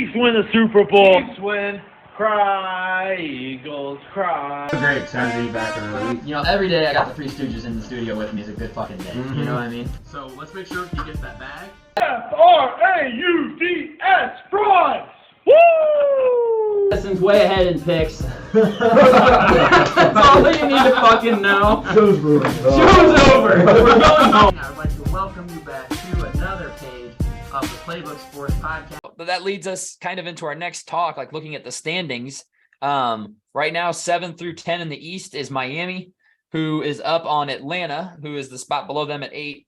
Chiefs win the Super Bowl. Chiefs win. Cry, Eagles, cry. Great, excited to be back early. You know, every day I got the Three Stooges in the studio with me is a good fucking day. Mm-hmm. You know what I mean? So let's make sure he gets that bag. Frauds! Woo! Justin's way ahead in picks. That's all that you need to fucking know. Show's over. Show's over. We're going home. I would like to welcome you back to another page of the Playbook Sports Podcast. But that leads us kind of into our next talk, like looking at the standings. Right now, 7 through 10 in the East is Miami, who is up on Atlanta, who is the spot below them at 8.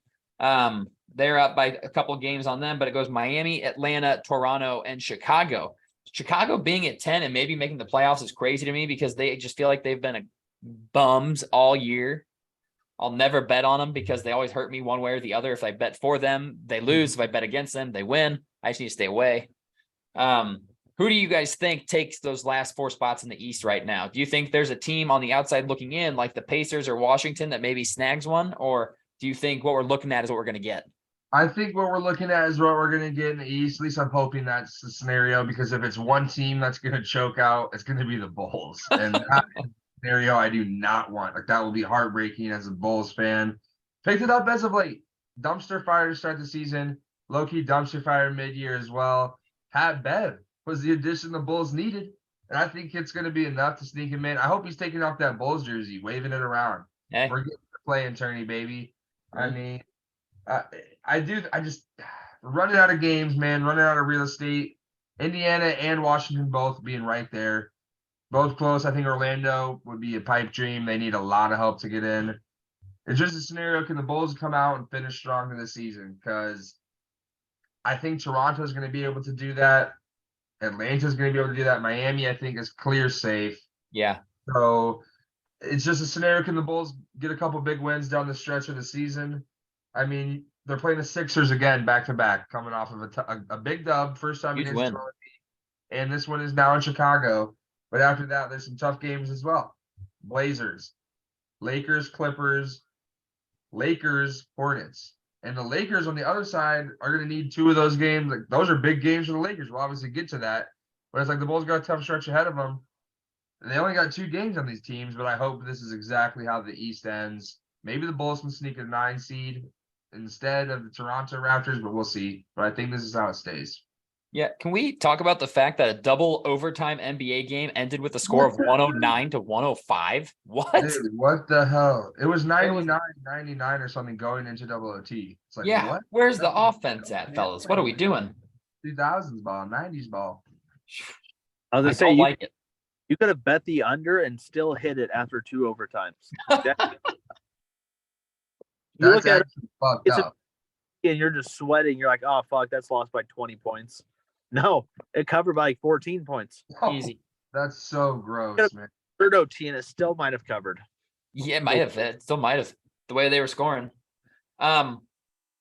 They're up by a couple games on them, but it goes Miami, Atlanta, Toronto, and Chicago. Chicago being at 10 and maybe making the playoffs is crazy to me because they just feel like they've been bums all year. I'll never bet on them because they always hurt me one way or the other. If I bet for them, they lose. If I bet against them, they win. I just need to stay away. Who do you guys think takes those last 4 spots in the East right now? Do you think there's a team on the outside looking in like the Pacers or Washington that maybe snags one? Or do you think what we're looking at is what we're going to get? I think what we're looking at is what we're going to get in the East. At least I'm hoping that's the scenario, because if it's one team that's going to choke out, it's going to be the Bulls. And that scenario I do not want. Like, that will be heartbreaking as a Bulls fan. Picked it up as of late. Dumpster fire to start the season. Low-key dumpster fire mid-year as well. Pat Bev was the addition the Bulls needed. And I think it's going to be enough to sneak him in. I hope he's taking off that Bulls jersey, waving it around. Hey. We're getting to play in tourney, baby. I mean, I just running out of games, man, running out of real estate. Indiana and Washington both being right there. Both close. I think Orlando would be a pipe dream. They need a lot of help to get in. It's just a scenario. Can the Bulls come out and finish strong in the season? Because I think Toronto is going to be able to do that. Atlanta is going to be able to do that. Miami, I think, is clear safe. Yeah. So it's just a scenario. Can the Bulls get a couple big wins down the stretch of the season? I mean, they're playing the Sixers again, back-to-back, coming off of a big dub. First time Huge against win. Toronto. And this one is now in Chicago. But after that, there's some tough games as well. Blazers, Lakers, Clippers, Lakers, Hornets. And the Lakers on the other side are going to need 2 of those games. Like, those are big games for the Lakers. We'll obviously get to that. But it's like the Bulls got a tough stretch ahead of them. And they only got 2 games on these teams, but I hope this is exactly how the East ends. Maybe the Bulls can sneak a 9 seed instead of the Toronto Raptors, but we'll see. But I think this is how it stays. Yeah. Can we talk about the fact that a double overtime NBA game ended with a score of 109 to 105? What? Dude, what the hell? It was 99 or something going into double OT. It's like, Yeah. what? Where's the offense at, fellas? What are we doing? 2000s ball, 90s ball. I was I gonna say don't you, like it. you could have bet the under and still hit it after 2 overtimes. You That's look at it actually fucked it's up. and you're just sweating. You're like, oh fuck, that's lost by 20 points. No, it covered by like 14 points. Easy. That's so gross, Could've- man. Third OT and it still might have covered. Yeah, it might have. It still might have. The way they were scoring. Colin,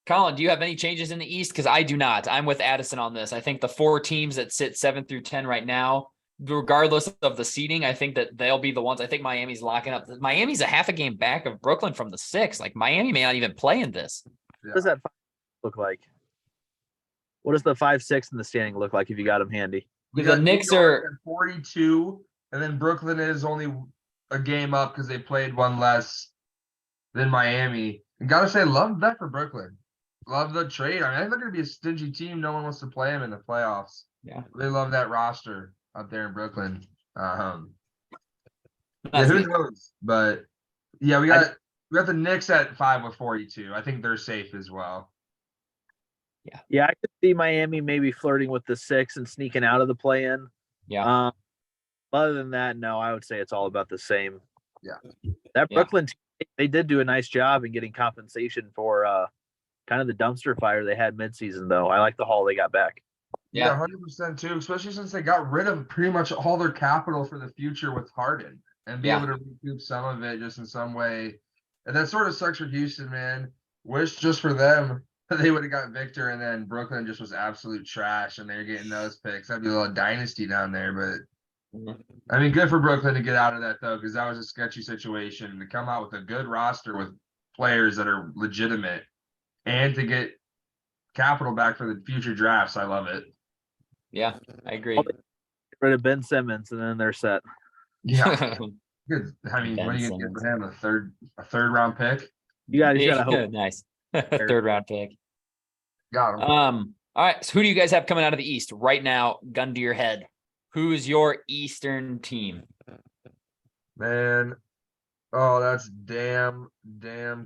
do you have any changes in the East? Because I do not. I'm with Addison on this. I think the 4 teams that sit 7 through 10 right now, regardless of the seeding, I think that they'll be the ones. I think Miami's locking up. Miami's a half a game back of Brooklyn from the 6. Like, Miami may not even play in this. What does that look like? What does the 5-6 in the standing look like if you got them handy? We The got Knicks New York are at 42, and then Brooklyn is only a game up because they played one less than Miami. And gotta say, love that for Brooklyn. Love the trade. I mean, I think they're gonna be a stingy team. No one wants to play them in the playoffs. Yeah. Really love that roster up there in Brooklyn. Yeah, That's who me. knows? But yeah, we got the Knicks at 5 with 42. I think they're safe as well. Yeah, I could see Miami maybe flirting with the 6 and sneaking out of the play-in. Yeah. Other than that, no, I would say it's all about the same. Yeah. That Yeah. Brooklyn team, they did do a nice job in getting compensation for kind of the dumpster fire they had midseason, though. I like the haul they got back. Yeah, Yeah. 100% too, especially since they got rid of pretty much all their capital for the future with Harden and be Yeah. able to recoup some of it just in some way. And that sort of sucks for Houston, man. Wish just for them they would have got Victor, and then Brooklyn just was absolute trash and they're getting those picks. That'd be a little dynasty down there, but I mean, good for Brooklyn to get out of that though, because that was a sketchy situation. To come out with a good roster with players that are legitimate and to get capital back for the future drafts, I love it. Yeah, I agree. Get rid of Ben Simmons, and then they're set. Yeah. Good. I mean, Ben what are you gonna get Simmons. for him? A third round pick? You gotta hope. Nice. Third round pick. Got him. All right. So who do you guys have coming out of the East right now? Gun to your head. Who's your Eastern team? Man. Oh, that's damn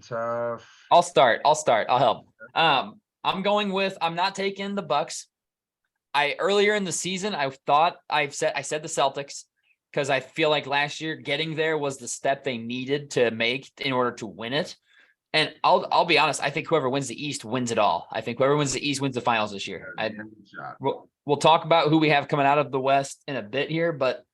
tough. I'll start. I'll help. I'm not taking the Bucks. Earlier in the season, I said the Celtics because I feel like last year getting there was the step they needed to make in order to win it. And I'll be honest, I think whoever wins the East wins it all. I think whoever wins the East wins the finals this year. We'll talk about who we have coming out of the West in a bit here, but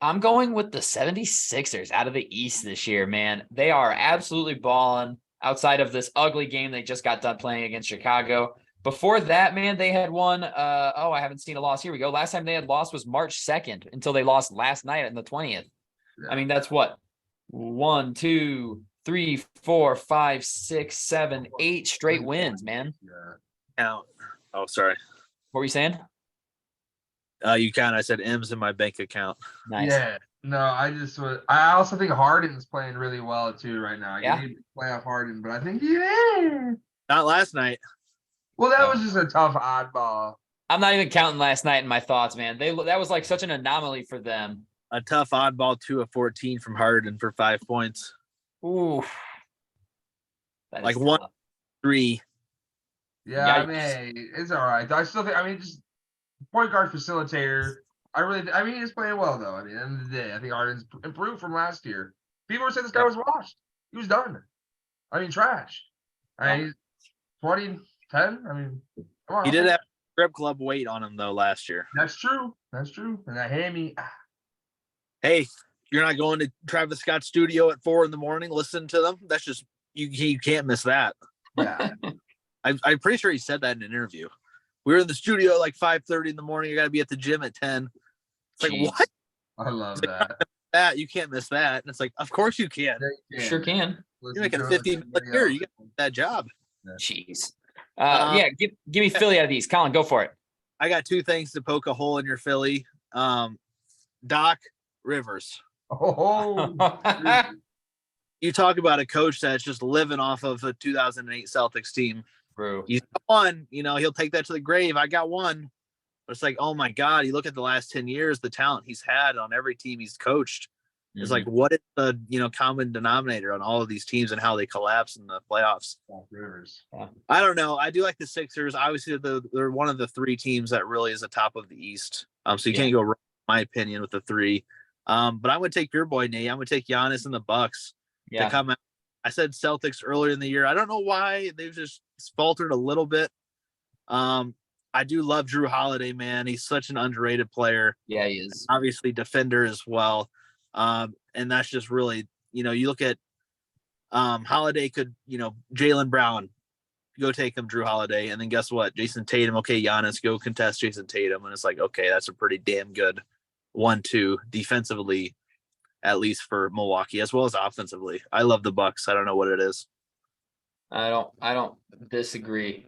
I'm going with the 76ers out of the East this year, man. They are absolutely balling outside of this ugly game they just got done playing against Chicago. Before that, man, they had won. I haven't seen a loss. Here we go. Last time they had lost was March 2nd until they lost last night on the 20th. Yeah. I mean, that's what? 1, 2, 3, 4, 5, 6, 7, 8 straight wins, man. Yeah. Count. Oh, sorry. What were you saying? You count. I said M's in my bank account. Nice. Yeah. No, I also think Harden's playing really well too right now. Yeah. You need to play off Harden, but I think Not last night. well, that was just a tough oddball. I'm not even counting last night in my thoughts, man. That was like such an anomaly for them. A tough oddball 2 of 14 from Harden for 5 points. Ooh. That is Like 1, tough. 3. Yeah, I mean, it's all right. I still think, just point guard facilitator. He's playing well though. I mean, at the end of the day, I think Harden's improved from last year. People were saying this guy was washed. He was done. I mean, trash. I mean, 20-10. I mean, come on. He did have strip club weight on him though last year. That's true. And that hammy. Hey, you're not going to Travis Scott's studio at 4 a.m. Listen to them. That's just you can't miss that. Yeah. I'm pretty sure he said that in an interview. We were in the studio at like 5:30 in the morning. You got to be at the gym at 10. It's like, Jeez. what? I love that. That you can't miss that. And it's like, of course you can. Sure can. You're making 15 a year. You got that job. Jeez. Give me Philly out of these. Colin, go for it. I got 2 things to poke a hole in your Philly. Doc Rivers. Oh, You talk about a coach that's just living off of the 2008 Celtics team. Bro. He's got one, he'll take that to the grave. I got one. But it's like, oh my God, you look at the last 10 years, the talent he's had on every team he's coached. It's like, what is the common denominator on all of these teams and how they collapse in the playoffs? Rivers. I don't know. I do like the Sixers. Obviously, they're one of the 3 teams that really is the top of the East. So you can't go wrong, in my opinion, with the 3. But I'm going to take your boy, Nate. I'm going to take Giannis and the Bucks to come out. I said Celtics earlier in the year. I don't know why they've just faltered a little bit. I do love Drew Holiday, man. He's such an underrated player. Yeah, he is. Obviously, defender as well. And that's just really, you look at Holiday could, Jaylen Brown, go take him, Drew Holiday. And then guess what? Jason Tatum, okay, Giannis, go contest Jason Tatum. And it's like, okay, that's a pretty damn good 1-2 defensively, at least for Milwaukee, as well as offensively. I love the Bucks. I don't know what it is. I don't disagree.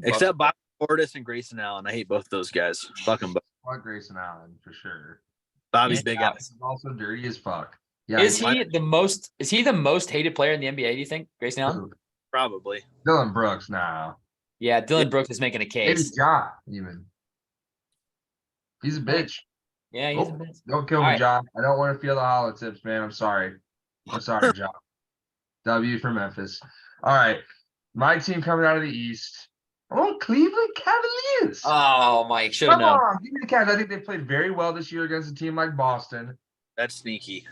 Except Bobby Portis and Grayson Allen. I hate both those guys. Fuck them both. Fuck Grayson Allen for sure. Bobby's big ass. He's also dirty as fuck. Yeah. Is he the most hated player in the NBA, do you think, Grayson Allen? Probably. Dylan Brooks now. Yeah, Dylan Brooks is making a Maybe case. Ja even. He's a bitch. Yeah, he's a bitch. Don't kill me, All right. Ja. I don't want to feel the hollow tips, man. I'm sorry, Ja. W for Memphis. All right. My team coming out of the East. I want Cleveland Cavaliers. Oh, Mike, should have Come known. on, give me the Cavs. I think they played very well this year against a team like Boston. That's sneaky.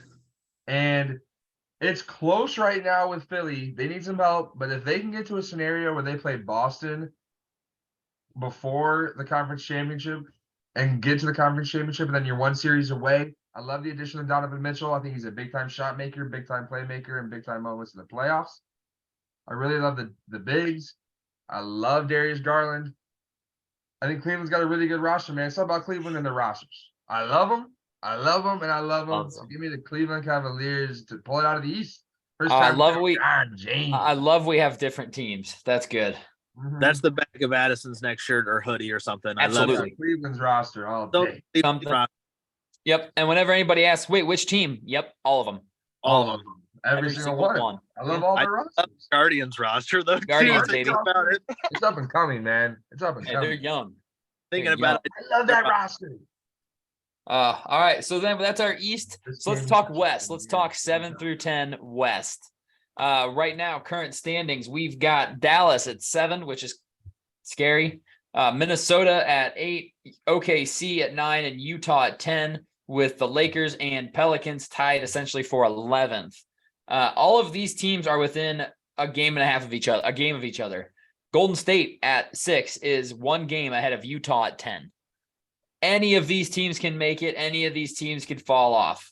And it's close right now with Philly. They need some help, but if they can get to a scenario where they play Boston before the conference championship and get to the conference championship, and then you're 1 series away, I love the addition of Donovan Mitchell. I think he's a big-time shot maker, big-time playmaker, and big-time moments in the playoffs. I really love the bigs. I love Darius Garland. I think Cleveland's got a really good roster, man. It's all about Cleveland and their rosters. I love them. I love them, and I love them. So give me the Cleveland Cavaliers to pull it out of the East. First I time love LeBron James. I love we have different teams. That's good. Mhm. That's the back of Addison's next shirt or hoodie or something. I love Absolutely. it. Cleveland's roster all Don't day. leave Something. around Yep. And whenever anybody asks, wait, which team? Yep, all of them. all of them. Every single one. I love all I the love rosters. Guardians roster though. too, Guardians, thinking baby. about it. It's up and coming, man. It's up and Yeah, they're coming. young. Thinking They're about it. I love that roster. All right. So then that's our East. This So let's game talk is West. Let's talk yeah. 7 through 10 West. Right now, current standings, we've got Dallas at 7, which is scary. Minnesota at 8, OKC at 9, and Utah at 10, with the Lakers and Pelicans tied essentially for 11th. All of these teams are within a game and a half of each other. Golden State at 6 is 1 game ahead of Utah at 10. Any of these teams can make it. Any of these teams could fall off.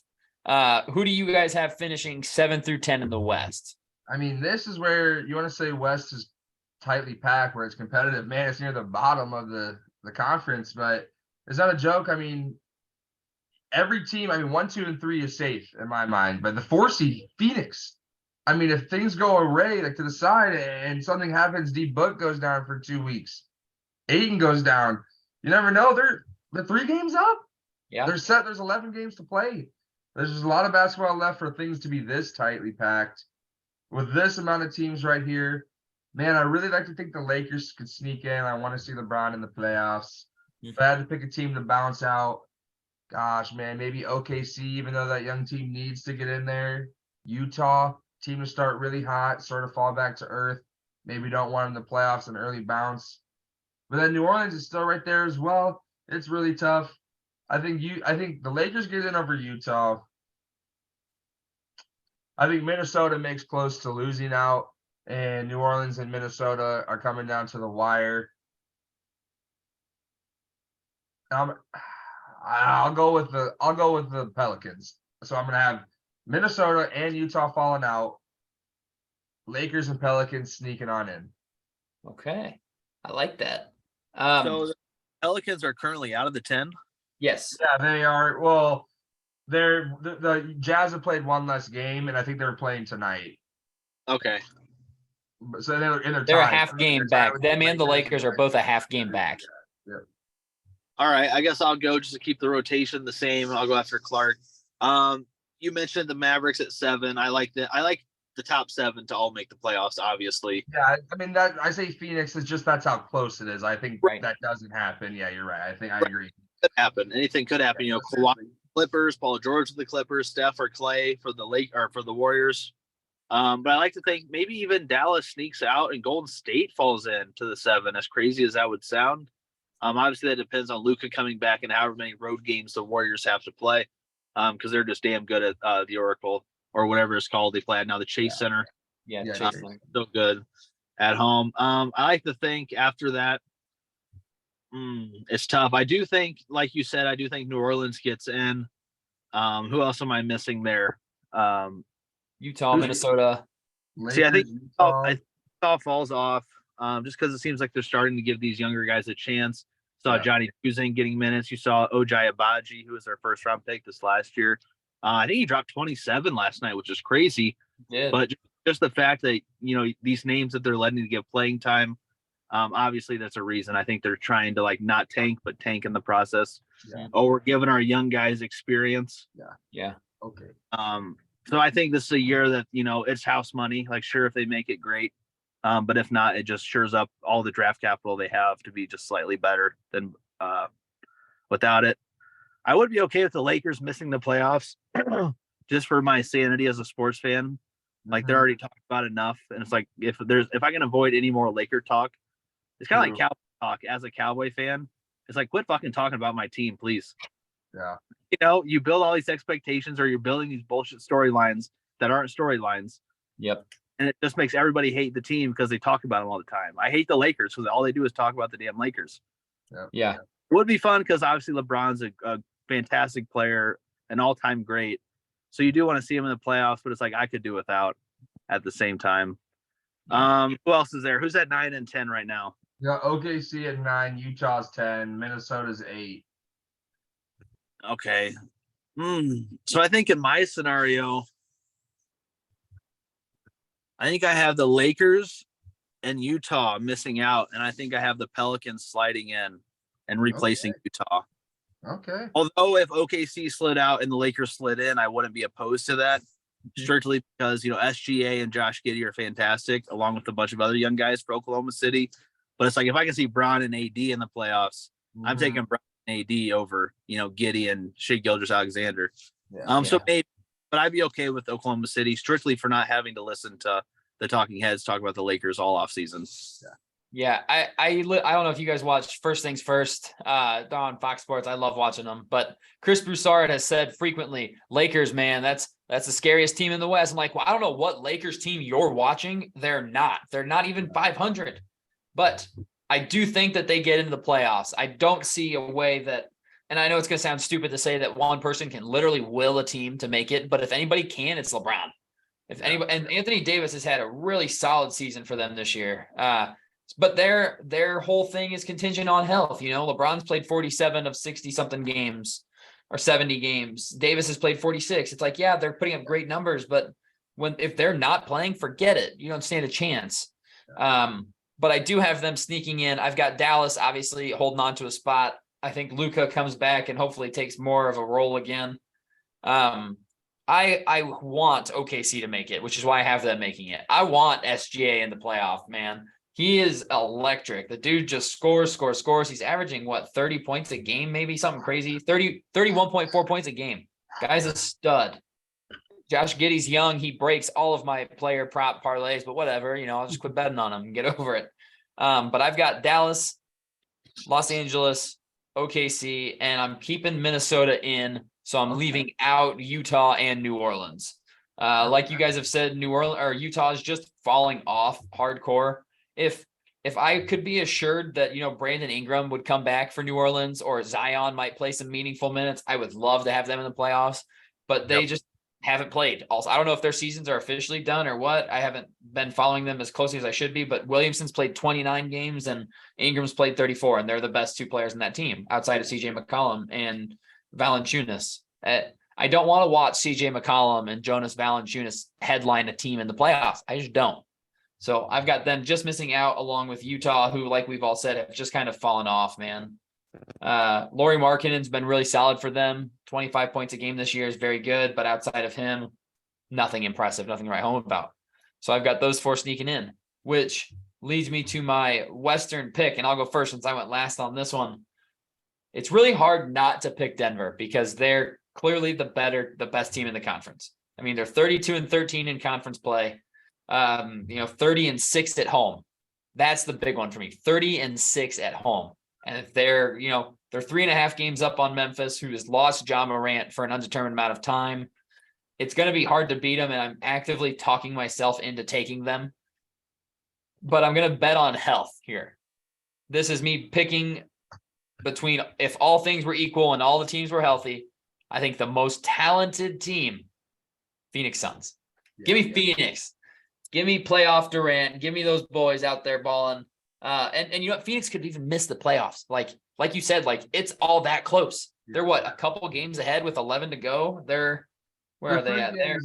Who do you guys have finishing 7 through 10 in the West? I mean, this is where you want to say West is tightly packed, where it's competitive. Man, it's near the bottom of the conference, but it's not a joke. I mean, every team, 1, 2, and 3 is safe in my mind, but the 4 seed, Phoenix. I mean, if things go array, like to the side, and something happens, D Book goes down for 2 weeks, Aiden goes down. You never know. They're 3 games up. Yeah. They're set. There's 11 games to play. There's just a lot of basketball left for things to be this tightly packed. With this amount of teams right here, man, I really like to think the Lakers could sneak in. I want to see LeBron in the playoffs. If I had to pick a team to bounce out, gosh, man, maybe OKC, even though that young team needs to get in there. Utah, team to start really hot, sort of fall back to earth. Maybe don't want in the playoffs, an early bounce. But then New Orleans is still right there as well. It's really tough. I think the Lakers get in over Utah. I think Minnesota makes close to losing out, and New Orleans and Minnesota are coming down to the wire. I'll go with the Pelicans. So I'm gonna have Minnesota and Utah falling out. Lakers and Pelicans sneaking on in. Okay. I like that. So the Pelicans are currently out of the 10. Yes. Yeah, they are. Well, the Jazz have played 1 less game, and I think they're playing tonight. Okay. So they're They're a tied. half game They're tied back. with Them and the Lakers are tonight. both a half game back. All right. I guess I'll go just to keep the rotation the same. I'll go after Clark. You mentioned the Mavericks at 7. I like the top 7 to all make the playoffs, obviously. Yeah, I mean that I say Phoenix is just that's how close it is. I think Right. that doesn't happen. Yeah, you're right. I agree. Could happen. Anything could happen. You know, Kawhi, Clippers, Paul George for the Clippers, Steph or Clay for the Warriors. But I like to think maybe even Dallas sneaks out and Golden State falls in to the 7, as crazy as that would sound. Obviously that depends on Luka coming back and however many road games the Warriors have to play. Because they're just damn good at the Oracle or whatever it's called. They play at now the Chase Center. Yeah. Yeah, Chase yeah. Center. So good at home. I like to think after that, it's tough. I do think, like you said, New Orleans gets in. Who else am I missing there? Utah, Minnesota. See, I think Utah. Utah falls off just because it seems like they're starting to give these younger guys a chance. Saw Yeah. Johnny Juzang getting minutes. You saw Ojai Abaji, who was their first round pick this last year. I think he dropped 27 last night, which is crazy. Did. But just the fact that, these names that they're letting to get playing time, obviously that's a reason. I think they're trying to not tank, but tank in the process. Yeah. Oh, we're giving our young guys experience. Yeah. Okay. So I think this is a year that, it's house money. Sure, if they make it, great. But if not, it just shores up all the draft capital they have to be just slightly better than without it. I would be okay with the Lakers missing the playoffs just for my sanity as a sports fan. They're already talked about enough. And it's if I can avoid any more Laker talk, it's kind of like Cowboy talk as a Cowboy fan. It's quit fucking talking about my team, please. Yeah. You build all these expectations or you're building these bullshit storylines that aren't storylines. Yep. And it just makes everybody hate the team because they talk about them all the time. I hate the Lakers because all they do is talk about the damn Lakers. Yeah. It would be fun because obviously LeBron's a fantastic player, an all-time great. So you do want to see him in the playoffs, but it's I could do without at the same time. Who else is there? Who's at 9 and 10 right now? Yeah, OKC at 9, Utah's 10, Minnesota's 8. Okay. So I think in my scenario, I think I have the Lakers and Utah missing out, and I think I have the Pelicans sliding in and replacing Utah. Okay. Although if OKC slid out and the Lakers slid in, I wouldn't be opposed to that, strictly because SGA and Josh Giddey are fantastic, along with a bunch of other young guys for Oklahoma City. But it's like if I can see Brown and AD in the playoffs, I'm taking Brown and AD over Giddey and Shea Gilgeous-Alexander. So maybe, but I'd be okay with Oklahoma City strictly for not having to listen to the talking heads talk about the Lakers all off season. Yeah, I don't know if you guys watch First Things First on Fox Sports. I love watching them, but Chris Broussard has said frequently, Lakers, man, that's the scariest team in the West. I'm like, well, I don't know what Lakers team you're watching. They're not even 500, but I do think that they get into the playoffs. I don't see a way that, and I know it's going to sound stupid to say that one person can literally will a team to make it, but if anybody can, it's LeBron. If anybody, and Anthony Davis has had a really solid season for them this year. But their whole thing is contingent on health. LeBron's played 47 of 60 something games or 70 games. Davis has played 46. It's like, yeah, they're putting up great numbers, but if they're not playing, forget it. You don't stand a chance. But I do have them sneaking in. I've got Dallas obviously holding on to a spot. I think Luka comes back and hopefully takes more of a role again. I want OKC to make it, which is why I have them making it. I want SGA in the playoff, man. He is electric. The dude just scores. He's averaging 30 points a game, maybe something crazy. 31.4 points a game. Guy's a stud. Josh Giddey's young. He breaks all of my player prop parlays, but whatever, I'll just quit betting on him and get over it. But I've got Dallas, Los Angeles, OKC, and I'm keeping Minnesota in. So I'm leaving out Utah and New Orleans. Like you guys have said, Utah is just falling off hardcore. If I could be assured that, Brandon Ingram would come back for New Orleans or Zion might play some meaningful minutes, I would love to have them in the playoffs, but they just haven't played. Also, I don't know if their seasons are officially done or what. I haven't been following them as closely as I should be, but Williamson's played 29 games and Ingram's played 34, and they're the best two players in that team outside of CJ McCollum and Valanciunas. I don't want to watch CJ McCollum and Jonas Valanciunas headline a team in the playoffs. I just don't. So I've got them just missing out along with Utah, who, like we've all said, have just kind of fallen off, man. Lauri Markkanen's been really solid for them. 25 points a game this year is very good, but outside of him, nothing impressive, nothing to write home about. So I've got those four sneaking in, which leads me to my Western pick, and I'll go first since I went last on this one. It's really hard not to pick Denver because they're clearly the best team in the conference. I mean, they're 32-13 in conference play. 30-6 at home. That's the big one for me. 30-6 at home. And if they're 3.5 games up on Memphis, who has lost Ja Morant for an undetermined amount of time, it's going to be hard to beat them. And I'm actively talking myself into taking them. But I'm going to bet on health here. This is me picking between, if all things were equal and all the teams were healthy, I think the most talented team, Phoenix Suns. Give me Phoenix. Give me playoff Durant. Give me those boys out there balling. And Phoenix could even miss the playoffs. Like you said, it's all that close. They're a couple games ahead with 11 to go. Where are they at? They're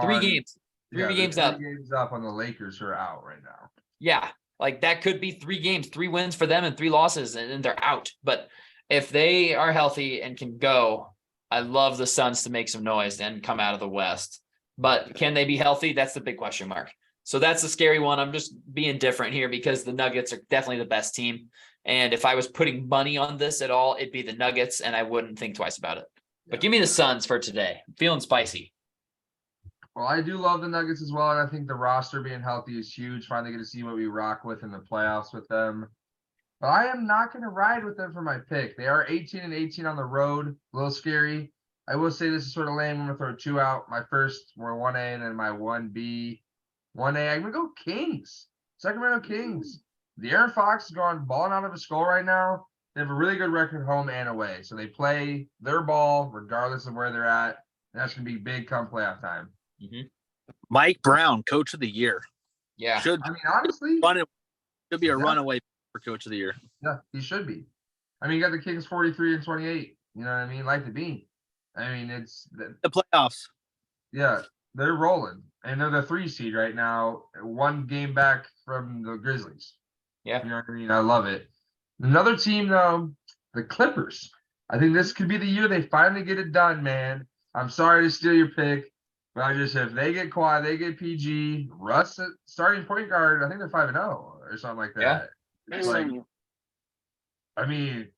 3 games. Three games up. 3 games up on the Lakers who are out right now. Yeah. That could be 3 games, 3 wins for them and 3 losses, and they're out. But if they are healthy and can go, I love the Suns to make some noise and come out of the West. But can they be healthy? That's the big question mark. So that's the scary one. I'm just being different here because the Nuggets are definitely the best team. And if I was putting money on this at all, it'd be the Nuggets, and I wouldn't think twice about it. But give me the Suns for today. I'm feeling spicy. Well, I do love the Nuggets as well, and I think the roster being healthy is huge. Finally get to see what we rock with in the playoffs with them. But I am not going to ride with them for my pick. They are 18-18 on the road. A little scary. I will say this is sort of lame. I'm going to throw 2 out. My first were 1A and then my 1B. 1A, I'm going to go Kings. Sacramento Kings. De'Aaron Fox is going balling out of his skull right now. They have a really good record home and away. So they play their ball regardless of where they're at. And that's going to be big come playoff time. Mm-hmm. Mike Brown, Coach of the Year. Yeah. Honestly. Should be a runaway for Coach of the Year. Yeah, he should be. I mean, you got the Kings 43-28. You know what I mean? Like the bean. I mean, it's the playoffs. Yeah. they're rolling, and they're the 3 seed right now, 1 game back from the Grizzlies. Yeah. You know what I mean? I love it. Another team though, the Clippers. I think this could be the year they finally get it done, man. I'm sorry to steal your pick, but if they get Kawhi, they get PG, Russ starting point guard. I think they're 5-0 or something like that. Yeah. It's like, I mean,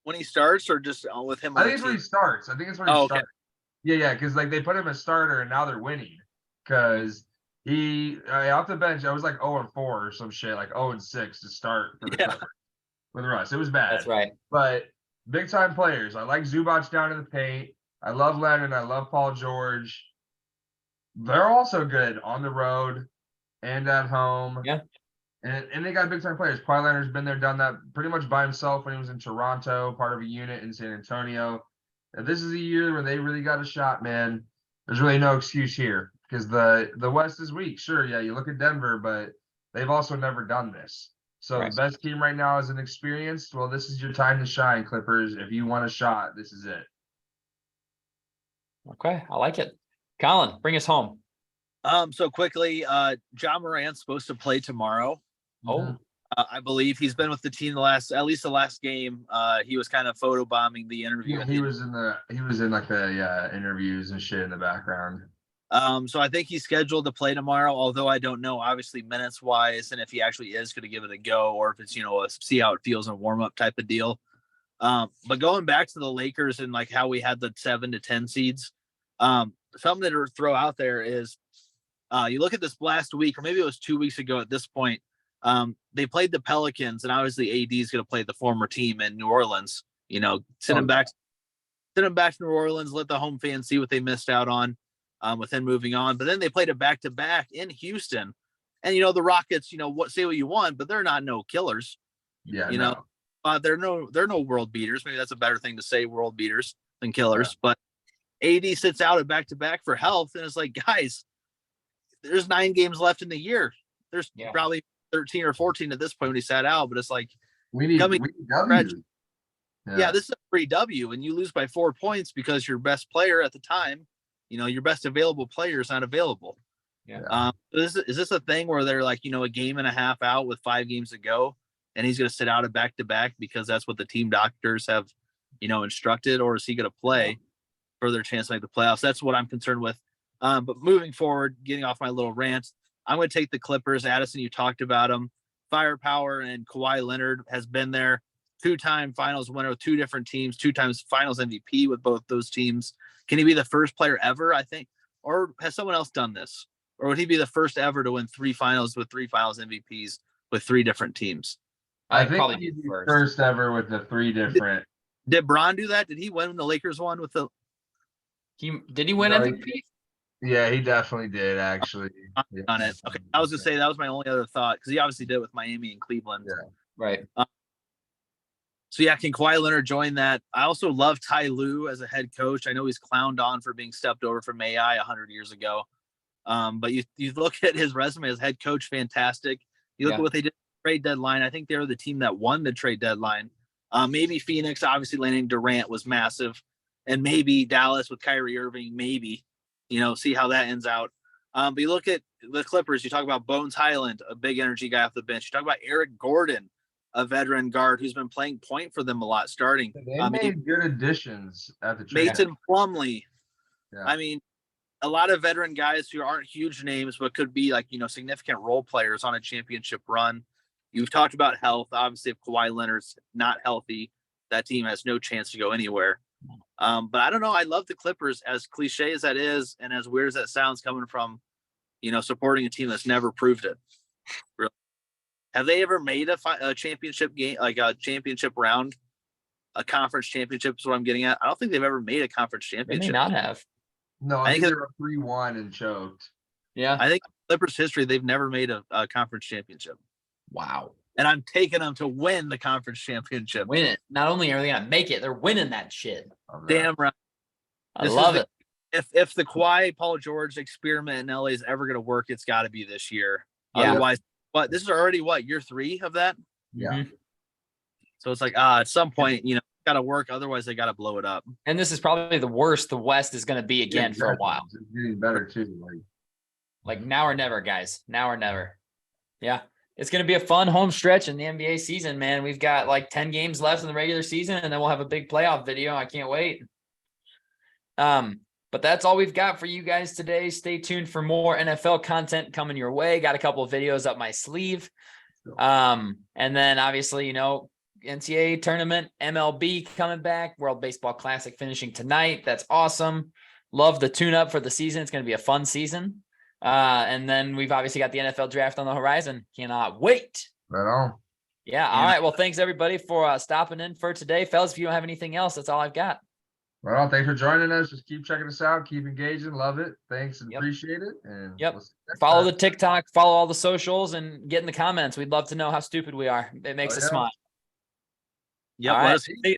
when he starts, or just with him? I on think the it's where he team? starts. I think it's where he Oh, okay. starts. Yeah, because like they put him as starter and now they're winning because he off the bench. I was like 0-4 or some shit, like 0-6 to start for the Clippers with Russ. It was bad. That's right. But big time players. I like Zubac down in the paint. I love Leonard. I love Paul George. They're also good on the road and at home. Yeah. And they got big time players. Kawhi Leonard's been there, done that pretty much by himself when he was in Toronto, part of a unit in San Antonio. And this is a year where they really got a shot, man. There's really no excuse here because the West is weak. Sure, yeah, you look at Denver, but they've also never done this. So Right. the best team right now is inexperienced. Well, this is your time to shine, Clippers. If you want a shot, this is it. Okay, I like it. Colin, bring us home. So quickly, John Morant's supposed to play tomorrow. Oh, I believe he's been with the team at least the last game. He was kind of photobombing the interview. Yeah, he was in like the interviews and shit in the background. So I think he's scheduled to play tomorrow, although I don't know, obviously, minutes wise, and if he actually is going to give it a go, or if it's, a see how it feels in a warm up type of deal. But going back to the Lakers and like how we had the 7 to 10 seeds, something to throw out there is you look at this last week, or maybe it was 2 weeks ago at this point. They played the Pelicans, and obviously AD is going to play the former team in New Orleans. Send them back to New Orleans, let the home fans see what they missed out on. With him moving on, but then they played a back-to-back in Houston, and the Rockets. Say what you want, but they're not no killers. Yeah, they're no world beaters. Maybe that's a better thing to say, world beaters than killers. Yeah. But AD sits out at back-to-back for health, and it's like, guys, there's 9 games left in the year. There's probably 13 or 14 at this point when he sat out, but it's like we need W. Yeah, this is a free W, and you lose by 4 points because your best player at the time. Your best available player is not available. Yeah. Is this a thing where they're like, a game and a half out with 5 games to go, and he's going to sit out at back-to-back because that's what the team doctors have, instructed, or is he going to play for their chance to make the playoffs? That's what I'm concerned with. But moving forward, getting off my little rant, I'm going to take the Clippers. Addison, you talked about them. Firepower, and Kawhi Leonard has been there. 2-time finals winner with 2 different teams, 2 times finals MVP with both those teams. Can he be the first player ever, I think? Or has someone else done this? Or would he be the first ever to win 3 finals with 3 finals MVPs with 3 different teams? I think probably he'd be first ever with the 3 different. Did Bron do that? Did he win when the Lakers won with the? Did he win MVP? Yeah, he definitely did, actually. On it. Okay, I was gonna say that was my only other thought, because he obviously did it with Miami and Cleveland. Yeah. Right. So yeah, can Kawhi Leonard join that? I also love Ty Lue as a head coach. I know he's clowned on for being stepped over from AI 100 years ago. But you look at his resume as head coach, fantastic. You look at what they did at the trade deadline. I think they were the team that won the trade deadline. Maybe Phoenix, obviously landing Durant was massive. And maybe Dallas with Kyrie Irving, maybe, see how that ends out. But you look at the Clippers, you talk about Bones Highland, a big energy guy off the bench. You talk about Eric Gordon, a veteran guard who's been playing point for them a lot starting. They made good additions at the trade. Mason Plumlee. Yeah. I mean, a lot of veteran guys who aren't huge names, but could be like, significant role players on a championship run. You've talked about health. Obviously, if Kawhi Leonard's not healthy, that team has no chance to go anywhere. But I don't know. I love the Clippers, as cliche as that is, and as weird as that sounds coming from, supporting a team that's never proved it. Really. Have they ever made a championship game, like a championship round, a conference championship is what I'm getting at? I don't think they've ever made a conference championship. They may not have. No, I think they were 3-1 and choked. Yeah. I think Clippers history, they've never made a conference championship. Wow. And I'm taking them to win the conference championship. Win it. Not only are they going to make it, they're winning that shit. Damn right. I love it. If the Kawhi Paul George experiment in LA is ever going to work, it's got to be this year. Yeah. Otherwise, but this is already year 3 of that? Yeah. Mm-hmm. So it's like, at some point, got to work. Otherwise, they got to blow it up. And this is probably the worst the West is going to be again for a exactly. while. It's getting better too. Like now or never, guys. Now or never. Yeah. It's going to be a fun home stretch in the NBA season, man. We've got like 10 games left in the regular season, and then we'll have a big playoff video. I can't wait. But that's all we've got for you guys today. Stay tuned for more NFL content coming your way. Got a couple of videos up my sleeve. And then obviously, you know, NCAA tournament, MLB coming back, World Baseball Classic finishing tonight. That's awesome. Love the tune up for the season. It's going to be a fun season. And then we've obviously got the NFL draft on the horizon. Cannot wait. Right on. Yeah. All right. Well, thanks everybody for stopping in for today. Fellas, if you don't have anything else, that's all I've got. Well, thanks for joining us. Just keep checking us out. Keep engaging. Love it. Thanks and Yep. appreciate it. And Yep. we'll see you next Follow time. the TikTok, follow all the socials, and get in the comments. We'd love to know how stupid we are. It makes us yeah. smile. Yep. All Let right. us